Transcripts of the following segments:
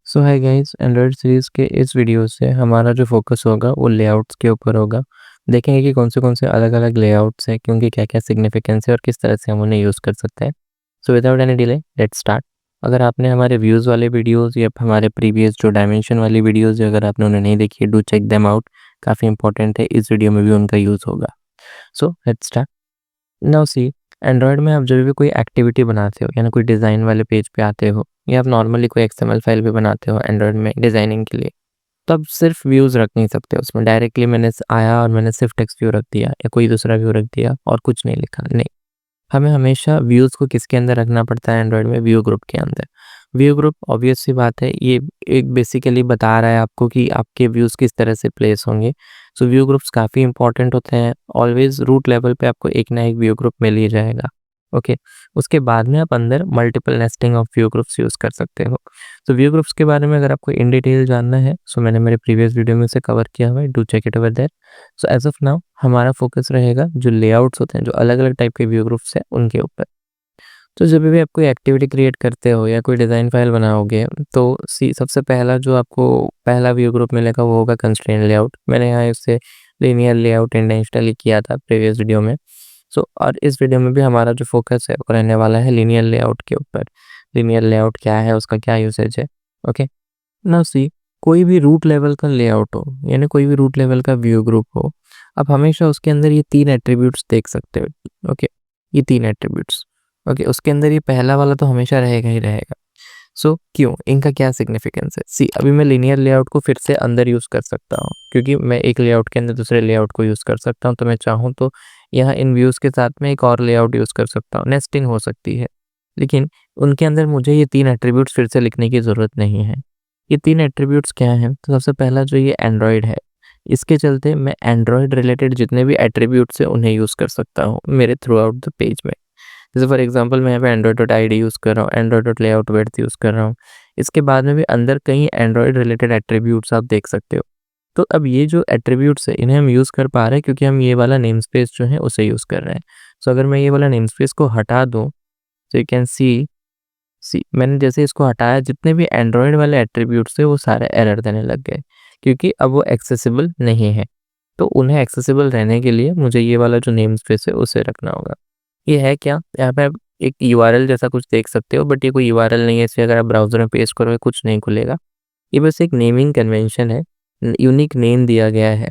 सो hi guys, Android series के इस video से हमारा जो फोकस होगा वो लेआउट्स के ऊपर होगा। देखेंगे कि कौन से अलग-अलग लेआउट्स हैं, क्योंकि क्या-क्या सिग्निफिकेंस है और किस तरह से हम उन्हें यूज़ कर सकते हैं। So without any delay let's start. अगर आपने हमारे व्यूज़ वाले वीडियोज़ या हमारे प्रीवियस जो डायमेंशन वाली वीडियोज़ अगर आपने उन्हें नहीं देखी है, डू चेक देम आउट। काफ़ी इंपॉर्टेंट है, इस वीडियो में भी उनका यूज़ होगा। So let's start. Now see, Android में आप जब भी कोई एक्टिविटी बनाते हो यानी कोई डिज़ाइन वाले पेज पे आते हो या आप नॉर्मली कोई एक्सएमएल फाइल भी बनाते हो एंड्रॉयड में डिज़ाइनिंग के लिए, तो आप सिर्फ व्यूज़ रख नहीं सकते उसमें। डायरेक्टली मैंने आया और मैंने सिर्फ टेक्स्ट व्यू रख दिया या कोई दूसरा व्यू रख दिया और कुछ नहीं लिखा, नहीं। हमें हमेशा व्यूज़ को किसके अंदर रखना पड़ता है एंड्रॉयड में? व्यू ग्रुप के अंदर। व्यू ग्रुप ऑब्वियस सी बात है, ये एक बेसिकली बता रहा है आपको कि आपके व्यूज़ किस तरह से प्लेस होंगे। सो व्यू ग्रुप्स काफ़ी इंपॉर्टेंट होते हैं। ऑलवेज़ रूट लेवल पे आपको एक ना एक व्यू ग्रुप मिल ही जाएगा। ओके, उसके बाद में आप अंदर multiple nesting of view groups use कर सकते हो। तो व्यू ग्रुप्स के बारे में अगर आपको इन डिटेल जानना है, सो मैंने मेरे प्रीवियस वीडियो में उसे कवर किया हुआ है, do check it over there. So as of now हमारा फ़ोकस रहेगा जो लेआउट्स होते हैं, जो अलग-अलग टाइप के व्यू ग्रुप्स हैं, उनके ऊपर। तो जब भी आप कोई एक्टिविटी क्रिएट करते हो या कोई डिज़ाइन फ़ाइल बनाओगे, तो सबसे पहला जो आपको पहला व्यू ग्रुप मिलेगा वो होगा कंस्ट्रेंट लेआउट। मैंने यहाँ इसे लीनियर लेआउट इंटेंशनली किया था प्रीवियस वीडियो में। सो और इस वीडियो में भी हमारा जो फ़ोकस है वो रहने वाला है लीनियर लेआउट के ऊपर। लीनियर लेआउट क्या है, उसका क्या यूसेज है? ओके। नाउ सी, कोई भी रूट लेवल का लेआउट हो यानी कोई भी रूट लेवल का व्यू ग्रुप हो, आप हमेशा उसके अंदर ये 3 एट्रीब्यूट्स देख सकते हो। ओके, ये 3 एट्रीब्यूट्स। ओके, उसके अंदर ये पहला वाला तो हमेशा रहेगा ही रहेगा। सो क्यों? इनका क्या सिग्निफिकेंस है? सी, अभी मैं लीनियर लेआउट को फिर से अंदर यूज़ कर सकता हूँ, क्योंकि मैं एक लेआउट के अंदर दूसरे लेआउट को यूज़ कर सकता हूँ, तो मैं चाहूँ तो यहाँ इन व्यूज़ के साथ में एक और लेआउट यूज़ कर सकता हूँ, नेस्टिंग हो सकती है। लेकिन उनके अंदर मुझे ये 3 एट्रीब्यूट्स फिर से लिखने की ज़रूरत नहीं है। ये 3 एट्रीब्यूट्स क्या हैं? तो सबसे पहला जो ये एंड्रॉयड है, इसके चलते मैं एंड्रॉयड रिलेटेड जितने भी एट्रीब्यूट्स हैं उन्हें यूज़ कर सकता हूँ मेरे थ्रू आउट द पेज में। जैसे फॉर एग्जांपल मैं यहाँ पे एंड्रॉयड डॉट आईडी यूज़ कर रहा हूँ, Android dot layout width use कर रहा हूँ। इसके बाद में भी अंदर कई एंड्रॉयड रिलेटेड एट्रीब्यूट्स आप देख सकते हो। तो अब ये जो एट्रीब्यूट्स है इन्हें हम यूज़ कर पा रहे हैं क्योंकि हम ये वाला नेमस्पेस जो है उसे यूज़ कर रहे हैं। सो अगर मैं ये वाला नेमस्पेस को हटा दूँ, तो यू कैन सी मैंने जैसे इसको हटाया, जितने भी एंड्रॉयड वाले एट्रीब्यूट्स थे वो सारे एरर देने लग गए, क्योंकि अब वो एक्सेसिबल नहीं है। तो उन्हें एक्सेसिबल रहने के लिए मुझे ये वाला जो नेम स्पेस है उसे रखना होगा। ये है क्या? यहाँ पे आप एक यूआरएल जैसा कुछ देख सकते हो, बट ये कोई यूआरएल नहीं है, इसे अगर आप ब्राउज़र में पेस्ट करोगे कुछ नहीं खुलेगा। ये बस एक नेमिंग कन्वेंशन है, यूनिक नेम दिया गया है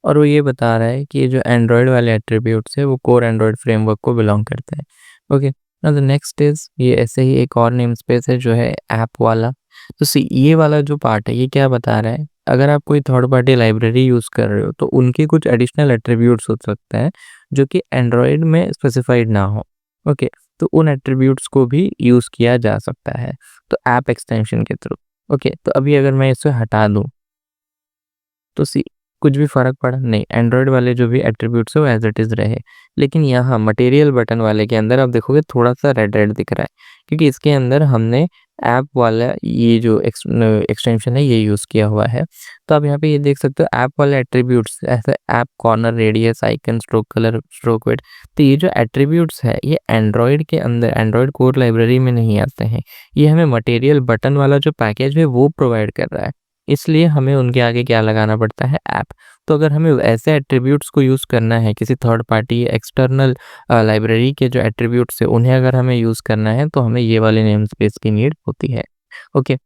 और वो ये बता रहा है कि ये जो एंड्रॉयड वाले एट्रीब्यूट्स है वो कोर एंड्रॉयड फ्रेमवर्क को बिलॉन्ग करते हैं। Okay, now the next is, ये ऐसे ही एक और नेम स्पेस है जो है ऐप वाला। तो सी, ये वाला जो पार्ट है ये क्या बता रहा है? अगर आप कोई थर्ड पार्टी लाइब्रेरी यूज़ कर रहे हो तो उनके कुछ एडिशनल एट्रीब्यूट्स हो सकते हैं जो कि एंड्रॉयड में स्पेसिफाइड ना हो। ओके, तो उन एट्रीब्यूट्स को भी यूज़ किया जा सकता है, तो ऐप एक्सटेंशन के थ्रू। ओके, तो अभी अगर मैं इसे हटा दूँ, तो सी, कुछ भी फ़र्क पड़ा? नहीं, एंड्रॉयड वाले जो भी एट्रीब्यूट्स हैं वो एज़ इट इज़ रहे। लेकिन यहाँ मटेरियल बटन वाले के अंदर आप देखोगे थोड़ा-सा रेड-रेड दिख रहा है, क्योंकि इसके अंदर हमने ऐप वाला ये जो एक्सटेंशन है ये यूज़ किया हुआ है। तो आप यहाँ पे ये देख सकते हो ऐप वाले एट्रीब्यूट्स, ऐसे app corner, radius, icon, stroke colour, stroke width. तो ये जो एट्रीब्यूट्स है ये एंड्रॉयड के अंदर, एंड्रॉयड कोर लाइब्रेरी में नहीं आते हैं। ये हमें मटेरियल बटन वाला जो पैकेज है वो प्रोवाइड कर रहा है। इसलिए हमें उनके आगे क्या लगाना पड़ता है? ऐप। तो अगर हमें ऐसे एट्रीब्यूट्स को यूज़ करना है, किसी थर्ड पार्टी एक्सटर्नल लाइब्रेरी के जो एट्रीब्यूट्स है उन्हें अगर हमें यूज़ करना है तो हमें ये वाले नेम स्पेस की नीड होती है। ओके,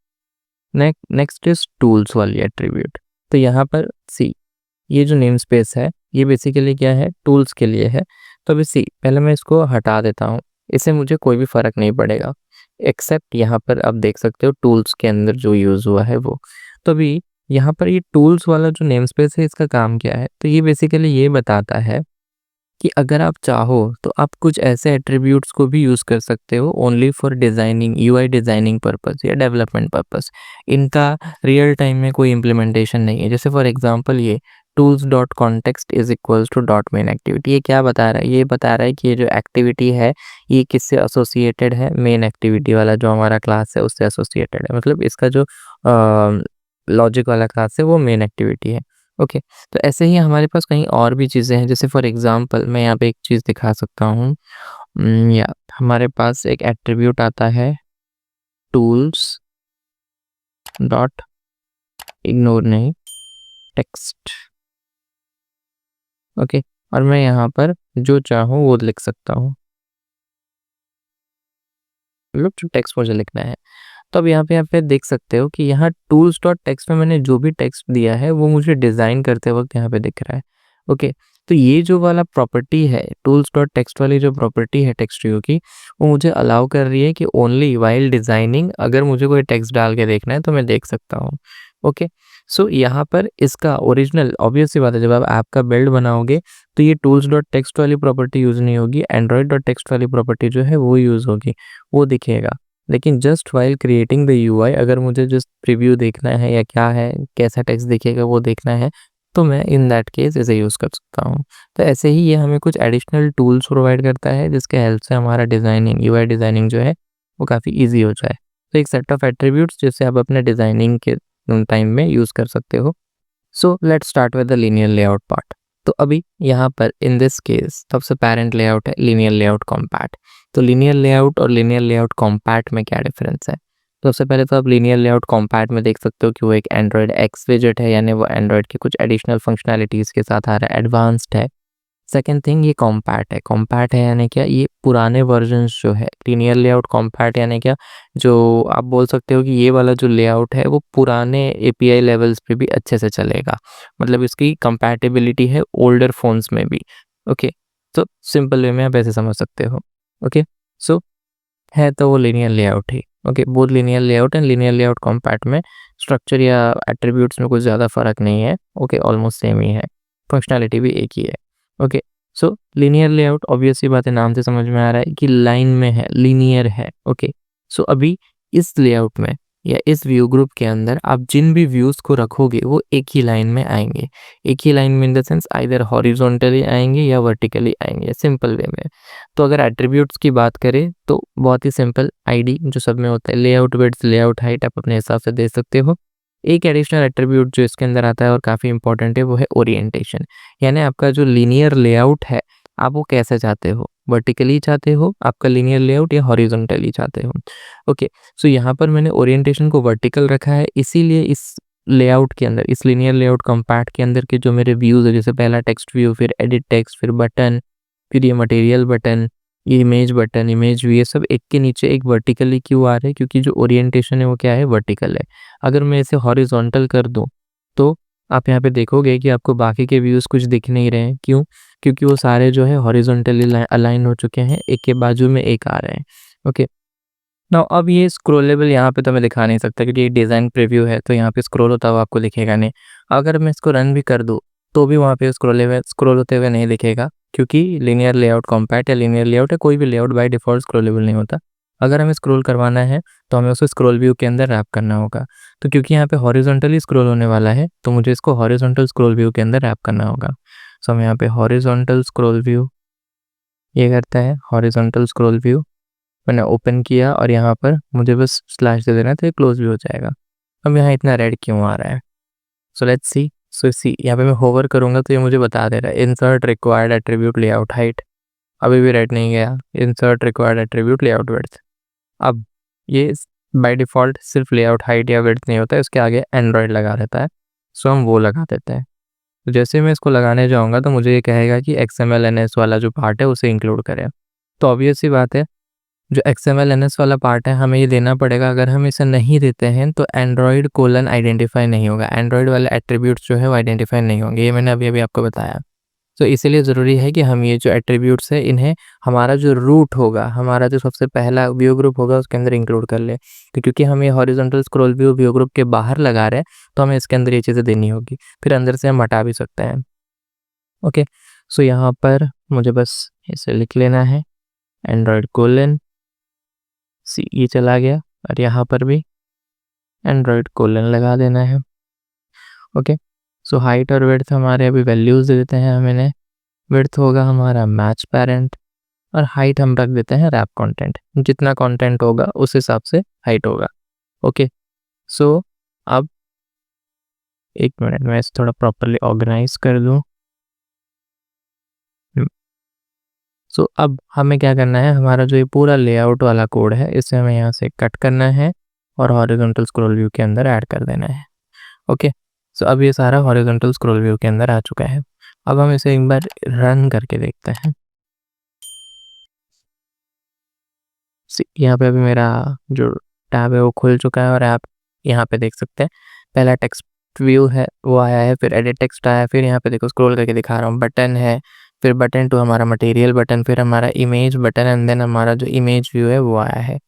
नेक्स्ट इज़ टूल्स वाली एट्रीब्यूट। तो यहाँ पर सी, ये जो नेम स्पेस है ये बेसिकली क्या है? टूल्स के लिए है। तो अभी सी, पहले मैं इसको हटा देता हूँ, इससे मुझे कोई भी फ़र्क नहीं पड़ेगा, एक्सेप्ट यहाँ पर आप देख सकते हो टूल्स के अंदर जो यूज़ हुआ है वो। तो अभी यहाँ पर ये टूल्स वाला जो नेम स्पेस है इसका काम क्या है? तो ये बेसिकली ये बताता है कि अगर आप चाहो तो आप कुछ ऐसे एट्रीब्यूट्स को भी यूज़ कर सकते हो only for designing, UI designing purpose या डेवलपमेंट पर्पस। इनका रियल टाइम में कोई इम्प्लीमेंटेशन नहीं है। जैसे फॉर एग्जांपल ये tools dot context is equals to dot main activity, ये क्या बता रहा है? ये बता रहा है कि ये जो एक्टिविटी है ये किससे एसोसिएटेड है? मेन एक्टिविटी वाला जो हमारा क्लास है उससे एसोसिएटेड है। मतलब इसका जो लॉजिक वाला क्लास है वो मेन एक्टिविटी है। ओके, तो ऐसे ही हमारे पास कहीं और भी चीज़ें हैं। जैसे फॉर एग्जांपल मैं यहाँ पे एक चीज़ दिखा सकता हूँ। या हमारे पास एक एट्रीब्यूट आता है टूल्स डॉट, इग्नोर नहीं, टेक्स्ट। ओके, और मैं यहाँ पर जो चाहूँ वो लिख सकता हूँ, मतलब जो टेक्स्ट मुझे लिखना है। तो अब यहाँ पे देख सकते हो कि यहाँ टूल्स डॉट टेक्स्ट में मैंने जो भी टेक्स्ट दिया है वो मुझे डिज़ाइन करते वक्त यहाँ पे दिख रहा है। ओके, तो ये जो वाला प्रॉपर्टी है, टूल्स डॉट टेक्स्ट वाली जो प्रॉपर्टी है टेक्स्ट व्यू की, वो मुझे अलाउ कर रही है कि ओनली वाइल डिज़ाइनिंग अगर मुझे कोई टेक्स्ट डाल के देखना है तो मैं देख सकता हूँ। ओके, सो यहाँ पर इसका ओरिजिनल ऑब्वियस सी बात है, जब आप ऐप का बिल्ड बनाओगे तो ये टूल्स डॉट टेक्स्ट वाली प्रॉपर्टी यूज़ नहीं होगी, एंड्रॉयड डॉट टेक्स्ट वाली प्रॉपर्टी जो है वो यूज़ होगी, वो दिखेगा। लेकिन just while creating the UI अगर मुझे जस्ट प्रीव्यू देखना है या क्या है, कैसा टेक्स्ट दिखेगा वो देखना है, तो मैं इन दैट केस इसे यूज़ कर सकता हूँ। तो ऐसे ही ये हमें कुछ एडिशनल टूल्स प्रोवाइड करता है जिसके हेल्प से हमारा डिज़ाइनिंग, यूआई डिज़ाइनिंग जो है वो काफ़ी ईज़ी हो जाए। तो एक सेट ऑफ एट्रीब्यूट्स जिससे आप अपने डिज़ाइनिंग के टाइम में यूज़ कर सकते हो। So let's start with the linear layout part. तो अभी यहाँ पर इन दिस केस सबसे पेरेंट लेआउट है लीनियर लेआउट कॉम्पैक्ट। तो लीनियर लेआउट और लीनियर लेआउट कॉम्पैक्ट में क्या डिफरेंस है? तो सबसे पहले तो आप लीनियर लेआउट कॉम्पैक्ट में देख सकते हो कि वो एक एंड्रॉयड एक्स विजेट है, यानी वो एंड्रॉयड की कुछ एडिशनल फंक्शनैलिटीज़ के साथ आ रहा है, एडवांस्ड है। सेकंड थिंग, ये कॉम्पैक्ट है। कॉम्पैक्ट है यानी क्या? ये पुराने वर्जन्स जो है, लीनियर लेआउट कॉम्पैक्ट यानी क्या? जो आप बोल सकते हो कि ये वाला जो लेआउट है वो पुराने एपीआई लेवल्स पे भी अच्छे से चलेगा, मतलब इसकी कंपैटिबिलिटी है ओल्डर फ़ोन्स में भी। ओके, तो सिंपल वे में आप ऐसे समझ सकते हो। ओके, सो है तो वो linear layout he. Okay, both linear layout and linear layout compact में स्ट्रक्चर या एट्रीब्यूट्स में कुछ ज़्यादा फ़र्क नहीं है। ओके, ऑलमोस्ट सेम ही है, फंक्शनैलिटी भी एक ही है। Okay, so linear layout obvious सी बात है, नाम से समझ में आ रहा है कि लाइन में है, लीनियर है। ओके, सो अभी इस लेआउट में या इस व्यू ग्रुप के अंदर आप जिन भी व्यूज़ को रखोगे वो एक ही लाइन में आएंगे। एक ही लाइन में in the sense either horizontally आएंगे या वर्टिकली आएंगे, सिंपल वे में। तो अगर एट्रीब्यूट्स की बात करें तो बहुत ही सिंपल, आईडी जो सब में होता है, लेआउट विड्थ, लेआउट हाइट आप अपने हिसाब से दे सकते हो। एक एडिशनल एट्रीब्यूट जो इसके अंदर आता है और काफ़ी इंपॉर्टेंट है वो है ओरिएंटेशन, यानी आपका जो लीनियर लेआउट है आप वो कैसे चाहते हो, वर्टिकली चाहते हो आपका लीनियर लेआउट या हॉरिजॉन्टली चाहते हो। ओके, सो यहाँ पर मैंने ओरिएंटेशन को वर्टिकल रखा है, इसीलिए इस लेआउट के अंदर, इस लीनियर लेआउट कॉम्पैक्ट के अंदर के जो मेरे व्यूज़ है, जैसे पहला टेक्स्ट व्यू, फिर एडिट टेक्स्ट, फिर बटन, फिर ये मटेरियल बटन, ये इमेज बटन, इमेज व्यू, ये सब एक के नीचे एक वर्टिकली क्यों आ रहे हैं? क्योंकि जो ओरिएंटेशन है वो क्या है? वर्टिकल है। अगर मैं इसे हॉरिजॉन्टल कर दूँ तो आप यहाँ पे देखोगे कि आपको बाकी के व्यूज़ कुछ दिख नहीं रहे हैं। क्यों? क्योंकि वो सारे जो है हॉरिजॉन्टली अलाइन हो चुके हैं, एक के बाजू में एक आ रहे हैं। ओके, नाउ अब ये स्क्रॉलेबल यहाँ पे तो मैं दिखा नहीं सकता क्योंकि ये डिज़ाइन प्रीव्यू है, तो यहाँ पे स्क्रॉल होता हुआ आपको दिखेगा नहीं। अगर मैं इसको रन भी कर दूँ तो भी वहाँ पे स्क्रॉल होते हुए नहीं दिखेगा, क्योंकि लीनियर लेआउट कॉम्पैक्ट या लीनियर लेआउट है, कोई भी लेआउट बाय डिफ़ॉल्ट स्क्रॉलेबल नहीं होता। अगर हमें स्क्रॉल करवाना है तो हमें उसे स्क्रॉल व्यू के अंदर रैप करना होगा। तो क्योंकि यहाँ पे हॉरिजॉन्टली स्क्रॉल होने वाला है तो मुझे इसको हॉरिजॉन्टल स्क्रॉल व्यू के अंदर रैप करना होगा। सो हम यहाँ पे हॉरिजॉन्टल स्क्रॉल व्यू, ये करता है हॉरिजॉन्टल स्क्रॉल व्यू, मैंने ओपन किया और यहाँ पर मुझे बस स्लैश दे देना है तो ये क्लोज भी हो जाएगा। अब यहाँ इतना रेड क्यों आ रहा है? So let's see. सो सी यहाँ पे मैं होवर करूँगा तो ये मुझे बता दे रहा है insert required attribute layout height, अभी भी रेड नहीं गया। Insert required attribute layout width, अब ये बाय डिफ़ॉल्ट सिर्फ लेआउट हाइट या विड्थ नहीं होता है, उसके आगे एंड्रॉयड लगा रहता है, सो हम वो लगा देते हैं। तो जैसे मैं इसको लगाने जाऊँगा तो मुझे ये कहेगा कि XML/NS वाला जो पार्ट है उसे इंक्लूड करें। तो ऑब्वियस सी बात है, जो XML/NS वाला पार्ट है हमें ये देना पड़ेगा। अगर हम इसे नहीं देते हैं तो एंड्रॉयड कोलन आइडेंटिफाई नहीं होगा, एंड्रॉयड वाले एट्रीब्यूट्स जो है वो आइडेंटिफाई नहीं होंगे, ये मैंने अभी अभी आपको बताया। तो इसीलिए ज़रूरी है कि हम ये जो एट्रीब्यूट्स है इन्हें हमारा जो रूट होगा, हमारा जो सबसे पहला व्यू ग्रुप होगा उसके अंदर इंक्लूड कर ले। तो क्योंकि हम ये हॉरिजॉन्टल स्क्रॉल व्यू ग्रुप के बाहर लगा रहे हैं तो हमें इसके अंदर ये चीज़ें देनी होगी, फिर अंदर से हम हटा भी सकते हैं। ओके, सो यहाँ पर मुझे बस इसे लिख लेना है, एंड्रॉयड कोलन सी, ये चला गया, और यहाँ पर भी एंड्रॉयड कोलन लगा देना है। ओके, सो हाइट और विड्थ हमारे अभी वैल्यूज़ दे देते हैं हम इन्हें। विड्थ होगा हमारा मैच पेरेंट और हाइट हम रख देते हैं रैप कंटेंट, जितना कंटेंट होगा उस हिसाब से हाइट होगा। ओके, सो अब एक मिनट मैं इसे थोड़ा प्रॉपरली ऑर्गेनाइज कर दूँ। सो अब हमें क्या करना है, हमारा जो ये पूरा लेआउट वाला कोड है इसे हमें यहाँ से कट करना है और हॉरिजॉन्टल स्क्रॉल व्यू के अंदर ऐड कर देना है। ओके, सो अब ये सारा हॉरिजॉन्टल स्क्रॉल व्यू के अंदर आ चुका है। अब हम इसे एक बार रन करके देखते हैं। यहाँ पे अभी मेरा जो टैब है वो खुल चुका है और आप यहाँ पे देख सकते हैं पहला टेक्स्ट व्यू है वो आया है, फिर एडिट टेक्स्ट आया, फिर यहाँ पे देखो स्क्रॉल करके दिखा रहा हूँ बटन है, फिर बटन टू हमारा मटेरियल बटन, फिर हमारा इमेज बटन एंड देन हमारा जो इमेज व्यू है वो आया है।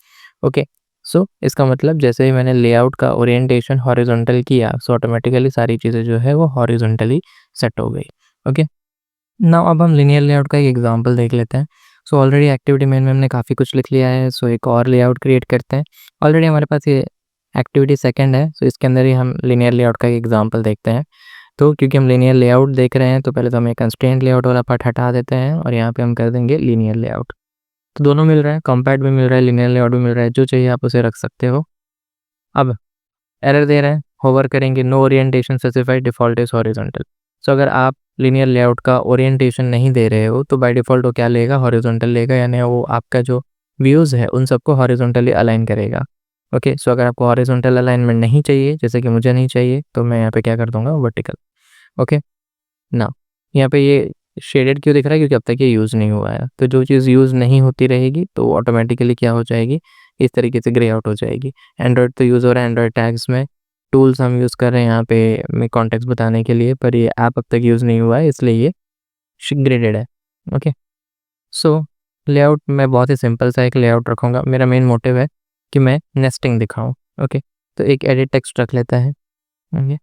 ओके, सो इसका मतलब जैसे ही मैंने लेआउट का ओरिएंटेशन हॉरिजॉन्टल किया सो ऑटोमेटिकली सारी चीज़ें जो है वो हॉरिजॉन्टली सेट हो गई। ओके, नाउ अब हम लिनियर लेआउट का एक एग्जांपल देख लेते हैं। सो ऑलरेडी एक्टिविटी मेन में हमने काफ़ी कुछ लिख लिया है, सो एक और लेआउट क्रिएट करते हैं। ऑलरेडी हमारे पास ये एक्टिविटी सेकंड है, सो इसके अंदर ही हम लिनियर लेआउट का एक एग्जांपल देखते हैं। तो क्योंकि हम लिनियर लेआउट देख रहे हैं तो पहले तो हम एक कंस्ट्रेंट लेआउट वाला पार्ट हटा देते हैं और यहाँ पे हम कर देंगे लिनियर लेआउट। तो दोनों मिल रहा है, कॉम्पैक्ट भी मिल रहा है, लिनियर लेआउट भी मिल रहा है, जो चाहिए आप उसे रख सकते हो। अब एरर दे रहे हैं, होवर करेंगे, no orientation specified, default is horizontal. So अगर आप लिनियर लेआउट का ओरिएंटेशन नहीं दे रहे हो तो बाय डिफ़ॉल्ट वो क्या लेगा, हॉरिजॉन्टल लेगा, यानी वो आपका जो व्यूज़ है उन सबको हॉरिजॉन्टली अलाइन करेगा। ओके, सो अगर आपको हॉरिजॉन्टल अलाइनमेंट नहीं चाहिए, जैसे कि मुझे नहीं चाहिए, तो मैं यहाँ पे क्या कर दूंगा, वर्टिकल। ओके, ना यहाँ पे ये शेडेड क्यों दिख रहा है, क्योंकि अब तक ये यूज़ नहीं हुआ है। तो जो चीज़ यूज़ नहीं होती रहेगी तो ऑटोमेटिकली क्या हो जाएगी, इस तरीके से ग्रे आउट हो जाएगी। एंड्रॉयड तो यूज़ हो रहा है, एंड्रॉयड टैग्स में टूल्स हम यूज़ कर रहे हैं यहाँ पे मैं कॉन्टेक्स्ट बताने के लिए, पर ये ऐप अब तक यूज़ नहीं हुआ है इसलिए ये ग्रेडेड है। ओके, सो लेआउट मैं बहुत ही सिंपल सा एक लेआउट रखूँगा। मेरा मेन मोटिव है कि मैं नेस्टिंग दिखाऊँ। ओके, तो एक एडिट टेक्स्ट रख लेता है। ओके,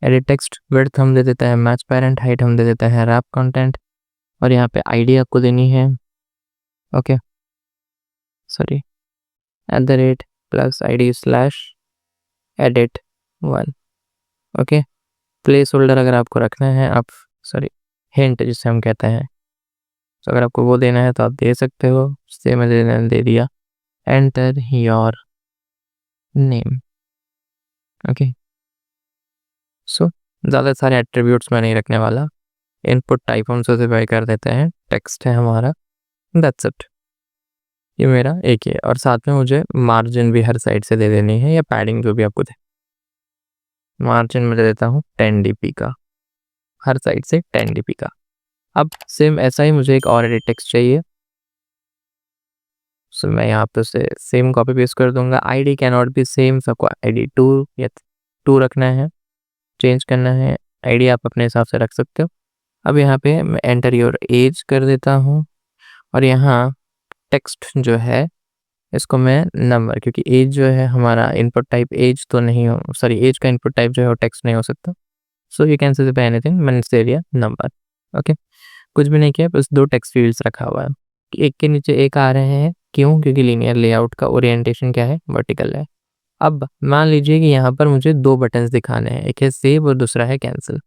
एडिट टेक्स्ट विड्थ हम दे देता है मैच पेरेंट, हाइट हम दे देता है रैप कंटेंट, और यहाँ पे आईडी आपको देनी है। Okay, sorry, @ plus ID slash edit 1। Okay, place holder अगर आपको रखना है आप, सॉरी, हिंट जिसे हम कहते हैं, तो अगर आपको वो देना है तो आप दे सकते हो। से मैंने दे दिया एंटर योर नेम। ओके, सो ज़्यादा सारे एट्रीब्यूट्स मैं नहीं रखने वाला। इनपुट टाइप हम स्पेसिफाई कर देते हैं, टेक्स्ट है हमारा, दैट्स इट। ये मेरा एक ही है, और साथ में मुझे मार्जिन भी हर साइड से दे देनी है, या पैडिंग जो भी आपको दे। मार्जिन में दे देता हूँ 10 dp का, हर साइड से 10 dp का। अब सेम ऐसा ही मुझे एक और एडिट टेक्स्ट चाहिए, सो मैं यहाँ पे उसे सेम कॉपी पेस्ट कर दूंगा। ID can not be same, सबको ID 2 या 2 रखना है, चेंज करना है। ID आप अपने हिसाब से रख सकते हो। अब यहाँ पे मैं एंटर योर एज कर देता हूँ, और यहाँ टेक्स्ट जो है इसको मैं नंबर, क्योंकि एज जो है हमारा इनपुट टाइप एज तो नहीं हो, सॉरी, एज का इनपुट टाइप जो है वो टेक्स्ट नहीं हो सकता। So you can specify anything, मैंने दे दिया नंबर। ओके, कुछ भी नहीं किया, बस 2 टेक्स्ट फील्ड्स रखा हुआ है, एक के नीचे एक आ रहे हैं। क्यों, क्योंकि लीनियर लेआउट का ओरिएंटेशन क्या है, वर्टिकल है। अब मान लीजिए कि यहाँ पर मुझे 2 बटन्स दिखाने हैं, एक है सेव और दूसरा है कैंसिल।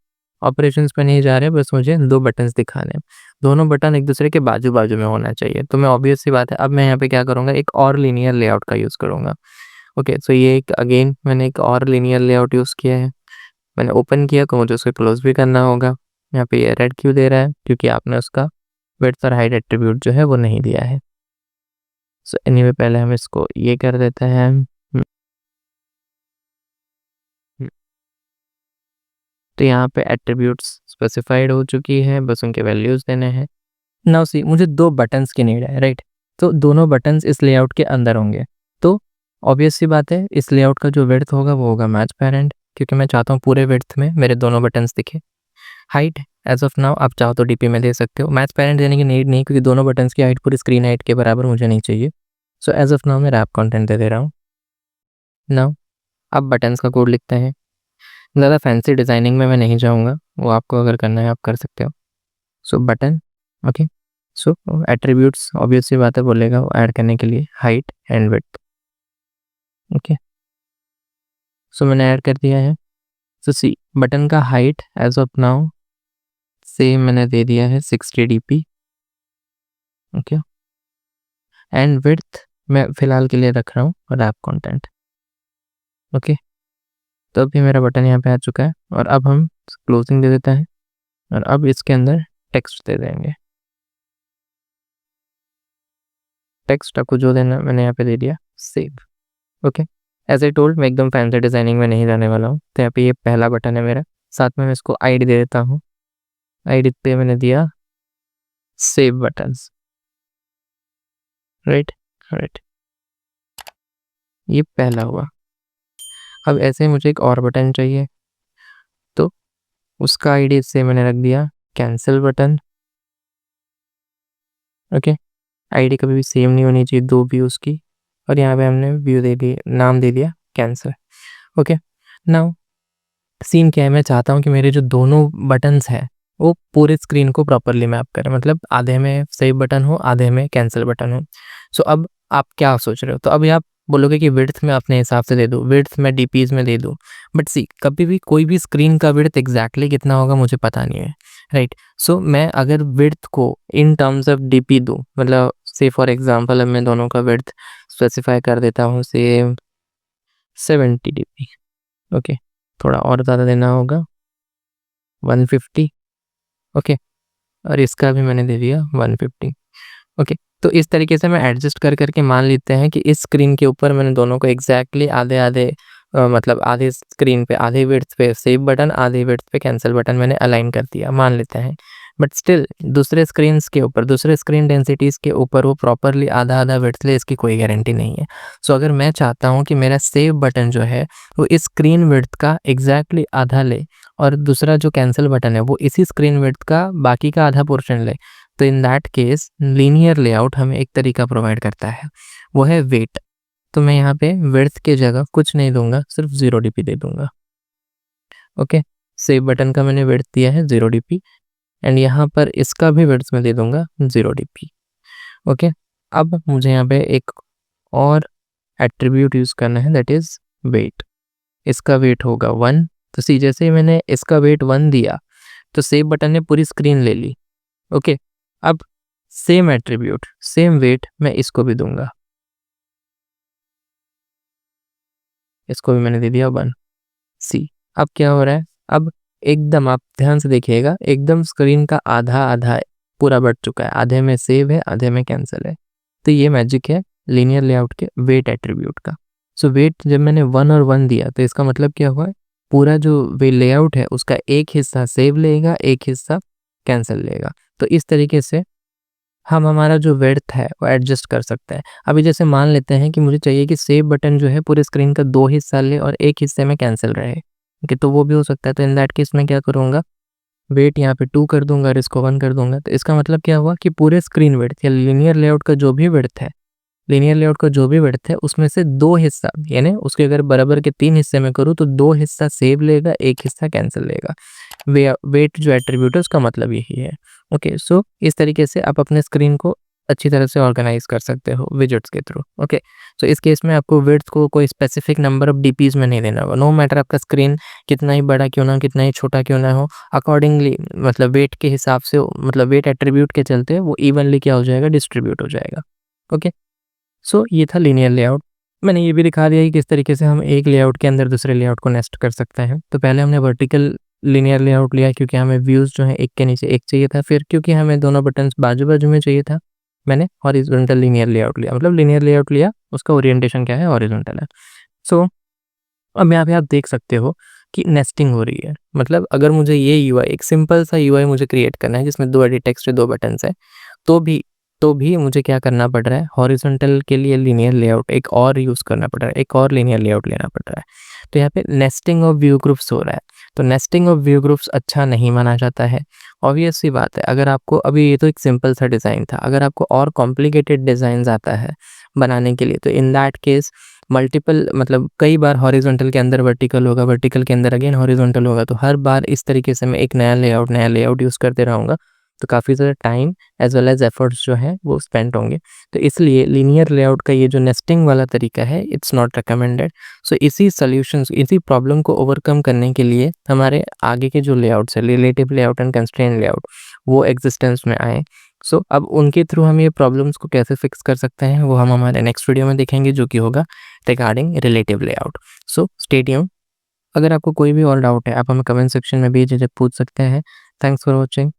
ऑपरेशंस पे नहीं जा रहे, बस मुझे 2 बटन्स दिखाने हैं। दोनों बटन एक दूसरे के बाजू बाजू में होना चाहिए। तो मैं ऑब्वियस सी बात है, अब मैं यहाँ पे क्या करूँगा, एक और लीनियर लेआउट का यूज़ करूँगा। ओके, सो ये एक अगेन मैंने एक और लीनियर लेआउट यूज़ किया है। मैंने ओपन किया तो मुझे उसे क्लोज भी करना होगा। यहाँ पे ये रेड क्यों दे रहा है, क्योंकि आपने उसका विड्थ और हाइट एट्रीब्यूट जो है वो नहीं दिया है। सो एनीवे पहले हम इसको ये कर देते हैं। तो यहाँ पे एट्रीब्यूट्स स्पेसिफाइड हो चुकी है, बस उनके वैल्यूज़ देने हैं। नाउ सी, मुझे 2 बटन्स की नीड है, राइट? तो दोनों बटन्स इस लेआउट के अंदर होंगे। तो ऑब्वियस सी बात है, इस लेआउट का जो विड्थ होगा वो होगा मैच पेरेंट, क्योंकि मैं चाहता हूँ पूरे विड्थ में मेरे दोनों बटन्स दिखे। हाइट एज ऑफ नाउ आप चाहो तो डीपी में दे सकते हो, मैच पेरेंट देने की नीड नहीं, क्योंकि दोनों बटन्स की हाइट पूरी स्क्रीन हाइट के बराबर मुझे नहीं चाहिए। सो एज ऑफ नाउ मैं रैप कंटेंट दे रहा हूँ। नाउ अब बटन्स का कोड लिखते हैं। ज़्यादा फैंसी डिज़ाइनिंग में मैं नहीं जाऊँगा, वो आपको अगर करना है आप कर सकते हो। सो बटन, ओके, सो एट्रीब्यूट्स ऑब्वियस सी बात है बोलेगा वो ऐड करने के लिए, हाइट एंड विड्थ। ओके, सो मैंने ऐड कर दिया है। सो सी, बटन का हाइट एज ऑफ नाउ से मैंने दे दिया है 60 dp। ओके, एंड विड्थ मैं फिलहाल के लिए रख रहा हूँ रैप कंटेंट। ओके, तो अभी मेरा बटन यहाँ पे आ चुका है, और अब हम क्लोजिंग दे देते हैं, और अब इसके अंदर टेक्स्ट दे देंगे। टेक्स्ट आपको जो देना मैंने यहाँ पे दे दिया, save. Okay, as I told मैं एकदम फैंसी डिजाइनिंग में नहीं जाने वाला हूँ। तो यहाँ पे ये पहला बटन है मेरा, साथ में मैं इसको आईडी दे देता हूँ। आईडी पे मैंने दिया सेव बटन्स, राइट राइट, ये पहला हुआ। अब ऐसे ही मुझे एक और बटन चाहिए, तो उसका आईडी से मैंने रख दिया कैंसिल बटन। ओके, आईडी कभी भी सेम नहीं होनी चाहिए दो व्यूज़ की, और यहाँ पे हमने व्यू दे दिया, नाम दे दिया कैंसिल। ओके, नाउ सीन क्या है, मैं चाहता हूँ कि मेरे जो दोनों बटन्स हैं वो पूरे स्क्रीन को प्रॉपरली मैप करें, मतलब आधे में सेव बटन हो, आधे में कैंसिल बटन हो। सो अब आप क्या सोच रहे हो, तो अभी आप बोलोगे कि विड्थ मैं अपने हिसाब से दे दूँ, विड्थ मैं डीपीज में दे दूँ, बट सी कभी भी कोई भी स्क्रीन का विड्थ एग्जैक्टली कितना होगा मुझे पता नहीं है, राइट। सो मैं अगर विड्थ को इन टर्म्स ऑफ डीपी दूँ, मतलब से फॉर एग्जाम्पल अब मैं दोनों का विड्थ स्पेसिफाई कर देता हूँ से 70 dp। ओके, थोड़ा और ज़्यादा देना होगा 150। ओके, और इसका भी मैंने दे दिया 150। ओके, तो इस तरीके से मैं एडजस्ट कर करके मान लेते हैं कि इस स्क्रीन के ऊपर मैंने दोनों को एग्जैक्टली आधे आधे मतलब आधे स्क्रीन पे आधे विड्थ पे सेव बटन, आधे विड्थ पे कैंसिल बटन मैंने अलाइन कर दिया, मान लेते हैं। बट स्टिल दूसरे स्क्रीन्स के ऊपर, दूसरे स्क्रीन डेंसिटीज़ के ऊपर वो प्रॉपरली आधा आधा विड्थ ले, इसकी कोई गारंटी नहीं है। सो अगर मैं चाहता हूँ कि मेरा सेव बटन जो है वो इस स्क्रीन विड्थ का एग्जैक्टली आधा ले, और दूसरा जो कैंसिल बटन है वो इसी स्क्रीन विड्थ का बाकी का आधा पोर्शन ले, तो in that case linear layout हमें एक तरीका प्रोवाइड करता है, वो है वेट। तो मैं यहाँ पे विड्थ के जगह कुछ नहीं दूंगा, सिर्फ 0 dp दे दूंगा। ओके, सेव बटन का मैंने विड्थ दिया है 0 dp, एंड यहाँ पर इसका भी विड्थ मैं दे दूंगा 0 dp। ओके, अब मुझे यहाँ पे एक और एट्रीब्यूट यूज़ करना है, दैट इज़ वेट। इसका वेट होगा 1। तो सी जैसे ही मैंने इसका वेट 1 दिया तो सेव बटन ने पूरी स्क्रीन ले ली। ओके, अब सेम एट्रीब्यूट सेम वेट मैं इसको भी दूंगा, इसको भी मैंने दे दिया 1। सी अब क्या हो रहा है, अब एकदम आप ध्यान से देखिएगा, एकदम स्क्रीन का आधा आधा पूरा बढ़ चुका है, आधे में सेव है, आधे में कैंसिल है। तो ये मैजिक है लीनियर लेआउट के वेट एट्रीब्यूट का। सो वेट जब मैंने 1 और 1 दिया तो इसका मतलब क्या हुआ है, पूरा जो वे लेआउट है उसका एक हिस्सा सेव लेगा, एक हिस्सा कैंसिल लेगा। तो इस तरीके से हम हमारा जो विड्थ है वो एडजस्ट कर सकते हैं। अभी जैसे मान लेते हैं कि मुझे चाहिए कि सेव बटन जो है पूरे स्क्रीन का 2 हिस्सा ले और एक हिस्से में कैंसिल रहे, ओके, तो वो भी हो सकता है। तो इन दैट केस मैं क्या करूँगा, वेट यहाँ पे 2 कर दूंगा और इसको 1 कर दूंगा। तो इसका मतलब क्या हुआ कि पूरे स्क्रीन विड्थ या लीनियर लेआउट का जो भी विड्थ है, लीनियर लेआउट का जो भी विड्थ है उसमें से 2 हिस्सा, यानी उसके अगर बराबर के 3 हिस्से में करूँ तो 2 हिस्सा सेव लेगा, एक हिस्सा कैंसिल लेगा। वेट जो एट्रीब्यूट है उसका मतलब यही है। ओके, सो इस तरीके से आप अपने स्क्रीन को अच्छी तरह से ऑर्गेनाइज कर सकते हो विजेट्स के थ्रू। ओके, सो इस केस में आपको विड्थ को कोई स्पेसिफिक नंबर ऑफ डीपीज में नहीं देना होगा, नो मैटर आपका स्क्रीन कितना ही बड़ा क्यों ना, कितना ही छोटा क्यों ना हो, अकॉर्डिंगली मतलब वेट के हिसाब से, मतलब वेट एट्रीब्यूट के चलते वो इवनली क्या हो जाएगा, डिस्ट्रीब्यूट हो जाएगा। ओके, सो ये था लीनियर लेआउट। मैंने ये भी दिखा दिया कि किस तरीके से हम एक लेआउट के अंदर दूसरे लेआउट को नेस्ट कर सकते हैं। तो पहले हमने वर्टिकल लीनियर लेआउट लिया क्योंकि हमें व्यूज़ जो है एक के नीचे एक चाहिए था, फिर क्योंकि हमें दोनों बटन्स बाजू बाजू में चाहिए था, मैंने हॉरिजॉन्टल लीनियर लेआउट लिया, मतलब लीनियर लेआउट लिया उसका ओरिएंटेशन क्या है, हॉरिजॉन्टल है। सो अब यहाँ पे आप देख सकते हो कि नेस्टिंग हो रही है, मतलब अगर मुझे ये यूआई एक सिंपल सा यूआई मुझे क्रिएट करना है जिसमें 2 एडिट टेक्स्ट है, 2 बटन्स है, तो भी मुझे क्या करना पड़ रहा है, हॉरिजॉन्टल के लिए लीनियर लेआउट एक और यूज़ करना पड़ रहा है, एक और लीनियर लेआउट लेना पड़ रहा है। तो यहाँ पे नेस्टिंग ऑफ व्यू ग्रुप्स हो रहा है। तो नेस्टिंग ऑफ व्यू ग्रुप्स अच्छा नहीं माना जाता है। ऑब्वियस सी बात है, अगर आपको अभी ये तो एक सिंपल सा डिज़ाइन था, अगर आपको और कॉम्प्लिकेटेड डिज़ाइन आता है बनाने के लिए तो इन दैट केस मल्टीपल, मतलब कई बार हॉरिजॉन्टल के अंदर वर्टिकल होगा, वर्टिकल के अंदर अगेन हॉरिजॉन्टल होगा, तो हर बार इस तरीके से मैं एक नया लेआउट यूज़ करते रहूँगा, तो काफ़ी ज़्यादा time as well as efforts जो है वो स्पेंड होंगे। तो इसलिए लीनियर लेआउट का ये जो नेस्टिंग वाला तरीका है इट्स नॉट रिकमेंडेड। सो इसी सॉल्यूशंस, इसी प्रॉब्लम को ओवरकम करने के लिए हमारे आगे के जो लेआउट्स है, relative layout and constraint layout, वो एग्जिस्टेंस में आए। सो अब उनके थ्रू हम ये प्रॉब्लम्स को कैसे फिक्स कर सकते हैं वो हम हमारे नेक्स्ट वीडियो में देखेंगे, जो कि होगा regarding relative layout. So stay tuned. अगर आपको कोई भी और डाउट है आप हमें कमेंट सेक्शन में भी झिझक पूछ सकते हैं। Thanks for watching.